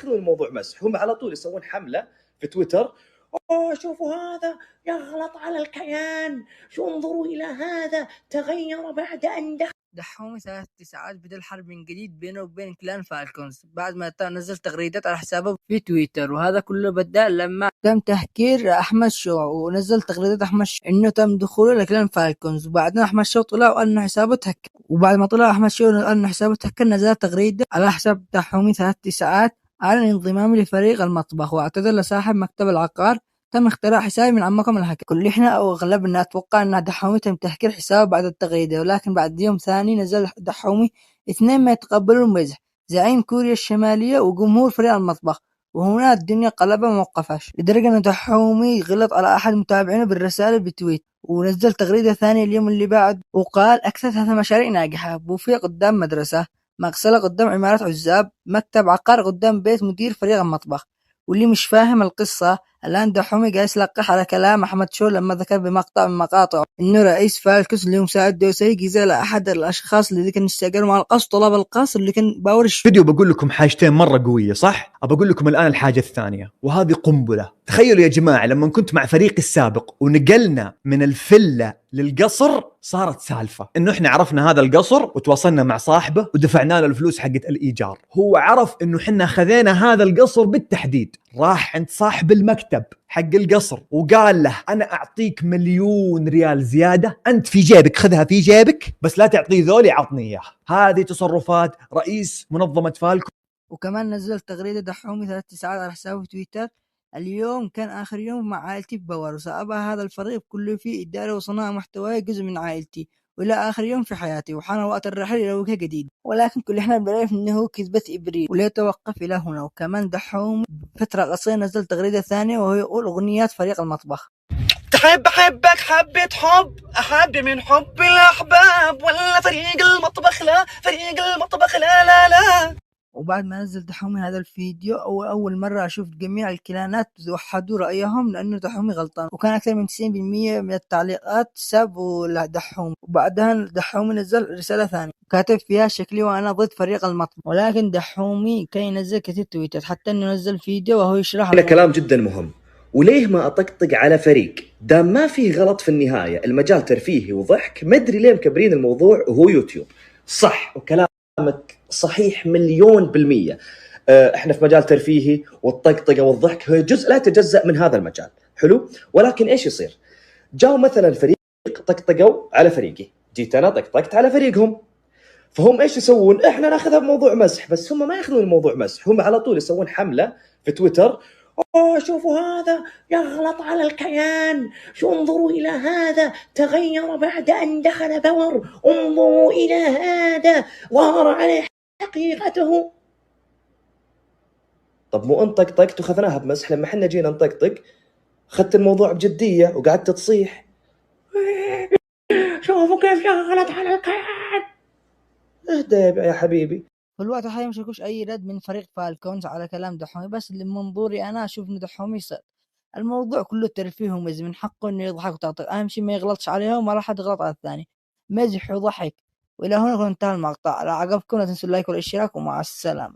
ياخذون الموضوع مزح، هم على طول يسوون حمله في تويتر: اوه شوفوا هذا يغلط على الكيان، شو انظروا الى هذا تغير بعد ان دحومي 3 ساعات بدأ الحرب من جديد بينه وبين كلان فالكونز بعد ما نزل تغريدات على حسابه في تويتر، وهذا كله بدأ لما تم تهكير أحمد شو ونزل تغريدات أحمد شو إنه تم دخوله لكلان فالكونز. وبعدين أحمد شو طلع وقال إنه حسابه تهكر، وبعد ما طلع أحمد شو قال إنه حسابه تهكر نزل تغريدة على حساب دحومي 3 ساعات أعلن انضمامي لفريق المطبخ واعتذر لصاحب مكتب العقار، تم اختراع حسابي من عمكم الهكر. كل احنا او اغلبنا اتوقع ان دحومي تم تهكير حسابه بعد التغريدة، ولكن بعد يوم ثاني نزل دحومي 2 ما يتقبلوا المزح: زعيم كوريا الشمالية وجمهور فريق المطبخ. وهنا الدنيا قلبها موقفاش، لدرجة ان دحومي غلط على احد متابعينه بالرسائل بتويت، ونزل تغريدة ثانية اليوم اللي بعد وقال: اكثر 3 مشاريع ناجحة: بوفيه قدام مدرسة، مغسلة قدام عمارة عزاب، مكتب عقار قدام بيت مدير فريق المطبخ. واللي مش فاهم القصة، الآن دحومي جالس يلقح على كلام أحمد شو لما ذكر بمقطع من مقاطعه إنه رئيس فالكوس اللي مساعد دوسري جزال أحد الأشخاص اللي كان يستأجروا مع القصر طلب القصر اللي كان باورش فيديو. بقول لكم حاجتين مرة قوية صح؟ أقول لكم الآن الحاجة الثانية، وهذه قنبلة. تخيلوا يا جماعة لما كنت مع فريقي السابق ونقلنا من الفلة للقصر، صارت سالفة إنه إحنا عرفنا هذا القصر وتواصلنا مع صاحبه ودفعنا له الفلوس حقت الإيجار. هو عرف إنه إحنا خذينا هذا القصر بالتحديد، راح عند صاحب المكتب حق القصر وقال له: أنا أعطيك 1,000,000 ريال زيادة، أنت في جيبك خذها في جيبك، بس لا تعطيه ذولي، عطني إياه. هذه تصرفات رئيس منظمة فالكو. وكمان نزل تغريدة دحومي 3 ساعات على حسابه في تويتر: اليوم كان آخر يوم مع عائلتي في بوار، وسأبقى هذا الفريق كله فيه إدارة وصناعة محتوى جزء من عائلتي وإلى آخر يوم في حياتي، وحان وقت الرحيل إلى وجه جديد. ولكن كل إحنا بنعرف إنه كذبة إبريل ولا يتوقف إلى هنا. وكمان دحومي فترة قصيرة نزل تغريدة ثانية وهو يقول أغنيات فريق المطبخ: تحب أحبك حبة حب، أحب من حب الأحباب، ولا فريق المطبخ لا، فريق المطبخ لا لا لا. وبعد ما نزل دحومي هذا الفيديو أول مرة أشوف جميع الكلانات وحدوا رأيهم لأنه دحومي غلطان، وكان أكثر من 90% من التعليقات سابوا لدحومي. وبعدها دحومي نزل رسالة ثانية كاتب فيها: شكلي وأنا ضد فريق المطبخ. ولكن دحومي كان ينزل كثير تويتات، حتى إنه نزل فيديو وهو يشرح هنا كلام جدا مهم. وليه ما أطقطق على فريق دام ما فيه غلط في النهاية؟ المجال ترفيهي وضحك، مدري ليه مكبرين الموضوع وهو يوتيوب. صح، وكلامك صحيح 1,000,000%. احنا في مجال ترفيهي، والطقطقة والضحك هي جزء لا يتجزأ من هذا المجال. حلو، ولكن ايش يصير؟ جاءوا مثلا فريق طقطقوا على فريقي، جيت انا طقطقت على فريقهم، فهم ايش يسوون؟ احنا ناخذها بموضوع مزح، بس هم ما ياخذون الموضوع مزح، هم على طول يسوون حملة في تويتر: اوه شوفوا هذا يغلط على الكيان، شو انظروا الى هذا تغير بعد ان دخل بور، انظروا الى هذا ظهر عليه حقيقته. طب مو انت طقطقت وخذناها بمزح، لما احنا جينا نطقطق اخذت الموضوع بجدية وقعدت تصيح: شوفوا كيف يغلط على الكيان. اهدى يا حبيبي. في الوقت الحالي مش هيكونش أي رد من فريق فالكونز على كلام دحومي، بس اللي من منظوري أنا أشوف إن دحومي صار الموضوع كله ترفيه ومزح، من حقه إنه يضحك وطقطق، أهم شيء ما يغلطش عليهم ولا حد يغلط على الثاني، مزح وضحك. وإلى هنا انتهى المقطع. لو عجبكم لا تنسوا اللايك والاشتراك، ومع السلامة.